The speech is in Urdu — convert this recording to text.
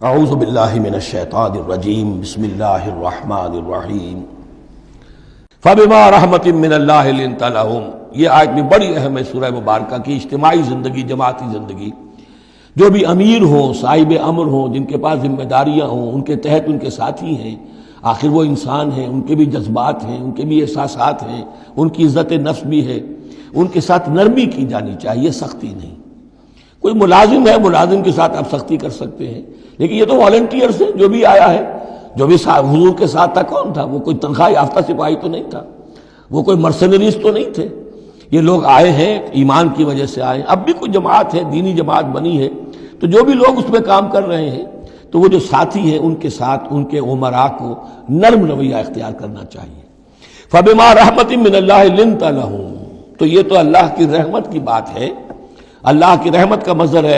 اعوذ باللہ من الشیطان الرجیم بسم اللہ الرحمن الرحیم فبما رحمت من اللہ لنت لہم۔ یہ آیت بھی بڑی اہم ہے سورہ مبارکہ کی۔ اجتماعی زندگی، جماعتی زندگی، جو بھی امیر ہوں، صاحب امر ہوں، جن کے پاس ذمہ داریاں ہوں، ان کے تحت ان کے ساتھی ہیں، آخر وہ انسان ہیں، ان کے بھی جذبات ہیں، ان کے بھی احساسات ہیں، ان کی عزت نفس بھی ہے، ان کے ساتھ نرمی کی جانی چاہیے، سختی نہیں۔ کوئی ملازم ہے، ملازم کے ساتھ آپ سختی کر سکتے ہیں، لیکن یہ تو والنٹیئرز ہیں، جو بھی آیا ہے، جو بھی حضور کے ساتھ تھا، کون تھا وہ؟ کوئی تنخواہ یافتہ سپاہی تو نہیں تھا، وہ کوئی مرسنریز تو نہیں تھے۔ یہ لوگ آئے ہیں، ایمان کی وجہ سے آئے ہیں۔ اب بھی کوئی جماعت ہے، دینی جماعت بنی ہے، تو جو بھی لوگ اس میں کام کر رہے ہیں، تو وہ جو ساتھی ہیں ان کے ساتھ ان کے امراء کو نرم رویہ اختیار کرنا چاہیے۔ فبما رحمت من اللہ لنت لہم، تو یہ تو اللہ کی رحمت کی بات ہے۔ اللہ کی رحمت کا مظہر ہے